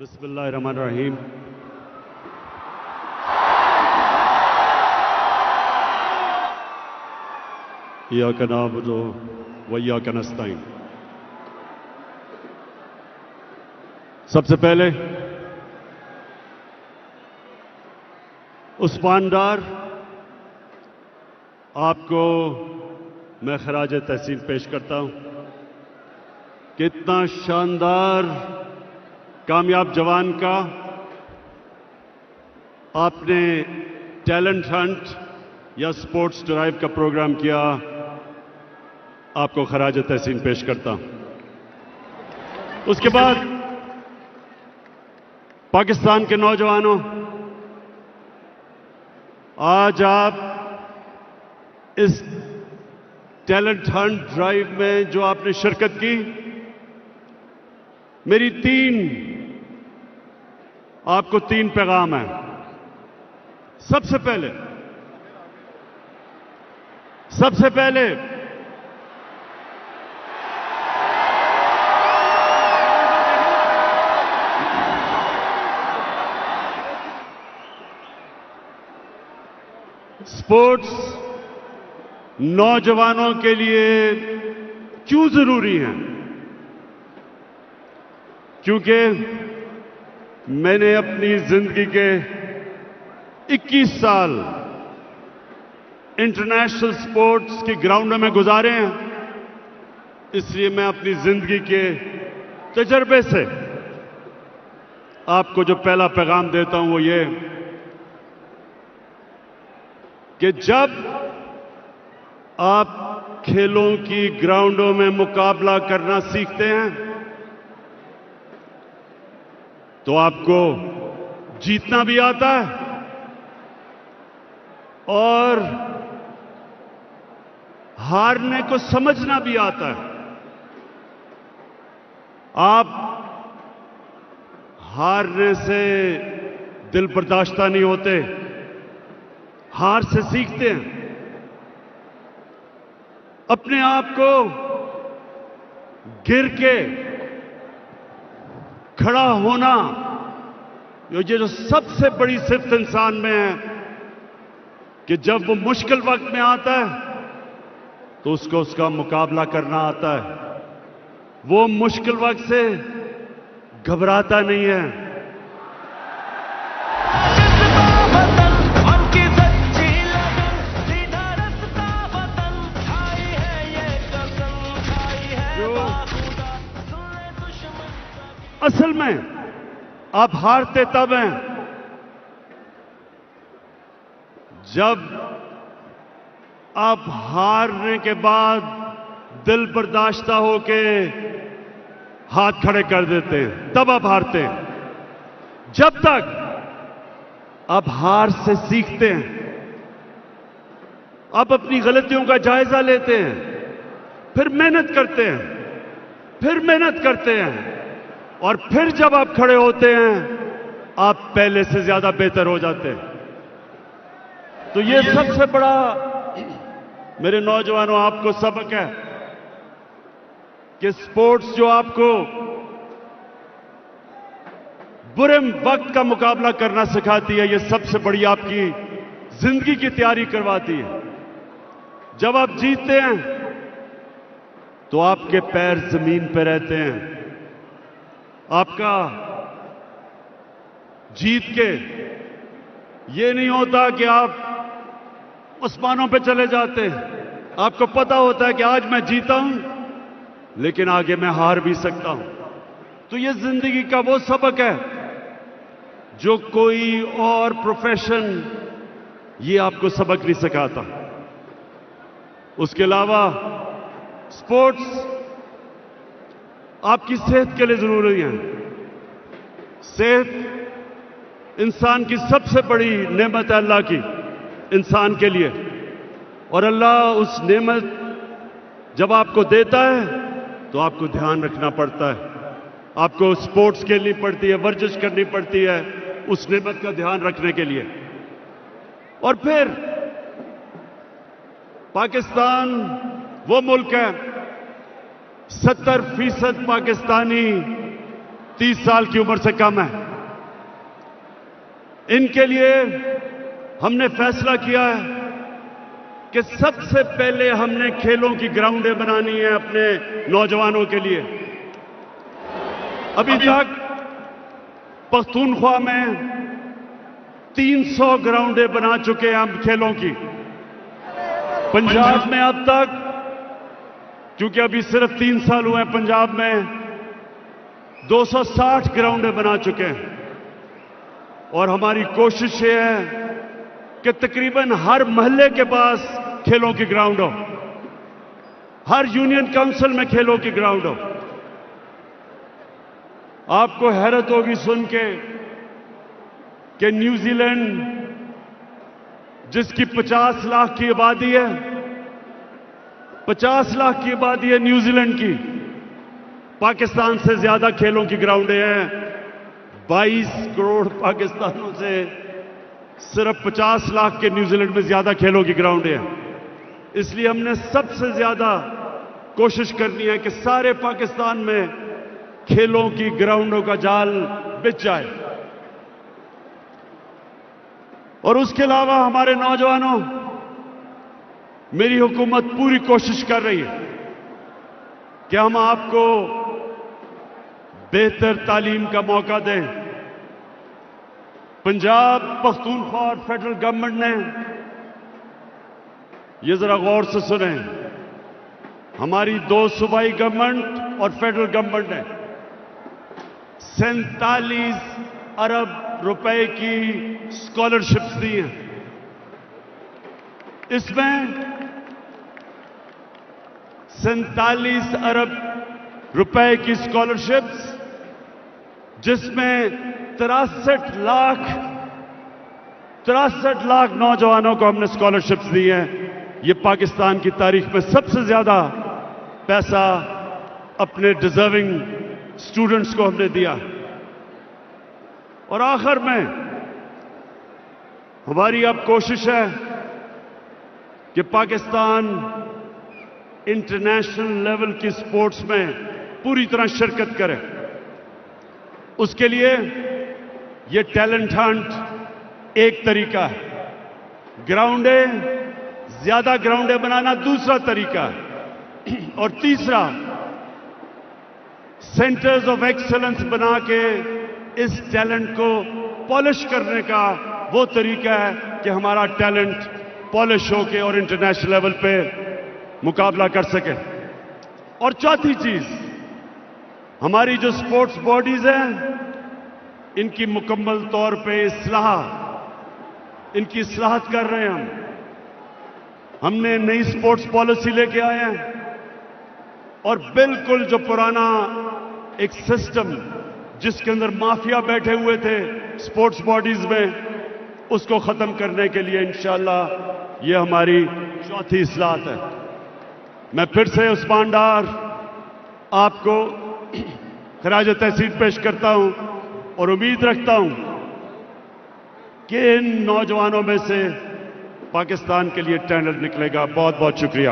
बिस्मिल्लाहिर्रहमानिर्रहीम। इय्याका नअबुदु व इय्याका नस्तईन। सबसे पहले उस्मान डार आपको मैं खराज तहसीन पेश करता हूं। कितना शानदार कामयाब जवान का आपने टैलेंट हंट या स्पोर्ट्स ड्राइव का प्रोग्राम किया, आपको खराज तहसीन पेश करता हूं। उसके बाद पाकिस्तान के नौजवानों, आज आप इस टैलेंट हंट ड्राइव में जो आपने शिरकत की, मेरी आपको तीन पैगाम है। सबसे पहले स्पोर्ट्स नौजवानों के लिए क्यों जरूरी है? क्योंकि मैंने अपनी जिंदगी के 21 साल इंटरनेशनल स्पोर्ट्स के ग्राउंड में गुजारे हैं। इसलिए मैं अपनी जिंदगी के तजर्बे से आपको जो पहला पैगाम देता हूं वो ये कि जब आप खेलों की ग्राउंडों में मुकाबला करना सीखते हैं तो आपको जीतना भी आता है और हारने को समझना भी आता है। आप हारने से दिल बर्दाश्ता नहीं होते, हार से सीखते हैं। अपने आप को गिर के खड़ा होना, ये जो सबसे बड़ी सिफ्त इंसान में है कि जब वो मुश्किल वक्त में आता है तो उसको उसका मुकाबला करना आता है। वो मुश्किल वक्त से घबराता नहीं है। असल में आप हारते तब हैं जब आप हारने के बाद दिल बर्दाश्ता होके हाथ खड़े कर देते हैं, तब आप हारते हैं। जब तक आप हार से सीखते हैं, आप अपनी गलतियों का जायजा लेते हैं, फिर मेहनत करते हैं और फिर जब आप खड़े होते हैं आप पहले से ज्यादा बेहतर हो जाते हैं। तो ये सबसे बड़ा मेरे नौजवानों आपको सबक है कि स्पोर्ट्स जो आपको बुरे वक्त का मुकाबला करना सिखाती है, ये सबसे बड़ी आपकी जिंदगी की तैयारी करवाती है। जब आप जीतते हैं तो आपके पैर जमीन पर रहते हैं। आपका जीत के ये नहीं होता कि आप आसमानों पे चले जाते हैं। आपको पता होता है कि आज मैं जीता हूं लेकिन आगे मैं हार भी सकता हूं। तो ये जिंदगी का वो सबक है जो कोई और प्रोफेशन ये आपको सबक नहीं सिखाता। उसके अलावा स्पोर्ट्स आपकी सेहत के लिए जरूरी है। सेहत इंसान की सबसे बड़ी नेमत है अल्लाह की, इंसान के लिए। और अल्लाह उस नेमत जब आपको देता है तो आपको ध्यान रखना पड़ता है। आपको स्पोर्ट्स खेलनी पड़ती है, वर्जिश करनी पड़ती है उस नेमत का ध्यान रखने के लिए। और फिर पाकिस्तान वो मुल्क है 70% پاکستانی 30 سال کی عمر سے کم ہے. ان کے لیے ہم نے فیصلہ کیا ہے کہ سب سے پہلے ہم نے کھیلوں کی گراؤنڈیں بنانی ہیں اپنے نوجوانوں کے لیے. ابھی تک پختونخوا میں 300 گراؤنڈیں بنا چکے ہیں ہم کھیلوں کی. پنجاب میں اب تک، کیونکہ ابھی صرف 3 سال ہوئے ہیں، پنجاب میں 260 گراؤنڈیں بنا چکے ہیں. اور ہماری کوشش یہ ہے کہ تقریباً ہر محلے کے پاس کھیلوں کی گراؤنڈ ہو، ہر یونین کونسل میں کھیلوں کی گراؤنڈ ہو. آپ کو حیرت ہوگی سن کے کہ نیوزی لینڈ، جس کی 50 لاکھ کی آبادی ہے، 50 لاکھ کی آبادی ہے نیوزی لینڈ کی، پاکستان سے زیادہ کھیلوں کی گراؤنڈیں ہیں. 22 کروڑ پاکستانوں سے صرف 50 لاکھ کے نیوزی لینڈ میں زیادہ کھیلوں کی گراؤنڈیں ہیں. اس لیے ہم نے سب سے زیادہ کوشش کرنی ہے کہ سارے پاکستان میں کھیلوں کی گراؤنڈوں کا جال بچھ جائے. اور اس کے علاوہ ہمارے نوجوانوں، میری حکومت پوری کوشش کر رہی ہے کہ ہم آپ کو بہتر تعلیم کا موقع دیں. پنجاب، پختونخوا اور فیڈرل گورنمنٹ نے، یہ ذرا غور سے سنیں، ہماری 2 صوبائی گورنمنٹ اور فیڈرل گورنمنٹ نے 47 ارب روپے کی اسکالرشپس دی ہیں. اس میں 47 ارب روپے کی اسکالرشپس، جس میں 63 لاکھ نوجوانوں کو ہم نے اسکالرشپس دی ہیں. یہ پاکستان کی تاریخ میں سب سے زیادہ پیسہ اپنے ڈیزرونگ اسٹوڈنٹس کو ہم نے دیا. اور آخر میں ہماری اب کوشش ہے کہ پاکستان انٹرنیشنل لیول کی سپورٹس میں پوری طرح شرکت کرے. اس کے لیے یہ ٹیلنٹ ہنٹ ایک طریقہ ہے، گراؤنڈیں، زیادہ گراؤنڈیں بنانا دوسرا طریقہ ہے، اور تیسرا سینٹرز آف ایکسلنس بنا کے اس ٹیلنٹ کو پالش کرنے کا وہ طریقہ ہے کہ ہمارا ٹیلنٹ پالش ہو کے اور انٹرنیشنل لیول پہ مقابلہ کر سکے. اور چوتھی چیز، ہماری جو سپورٹس باڈیز ہیں، ان کی مکمل طور پہ ان کی اصلاحات کر رہے ہیں. ہم نے نئی سپورٹس پالیسی لے کے آئے ہیں اور بالکل جو پرانا ایک سسٹم جس کے اندر مافیا بیٹھے ہوئے تھے سپورٹس باڈیز میں، اس کو ختم کرنے کے لیے انشاءاللہ یہ ہماری چوتھی اصلاحات ہے. میں پھر سے عثمان ڈار آپ کو خراج تحسین پیش کرتا ہوں اور امید رکھتا ہوں کہ ان نوجوانوں میں سے پاکستان کے لیے ٹیلنٹ نکلے گا. بہت بہت شکریہ.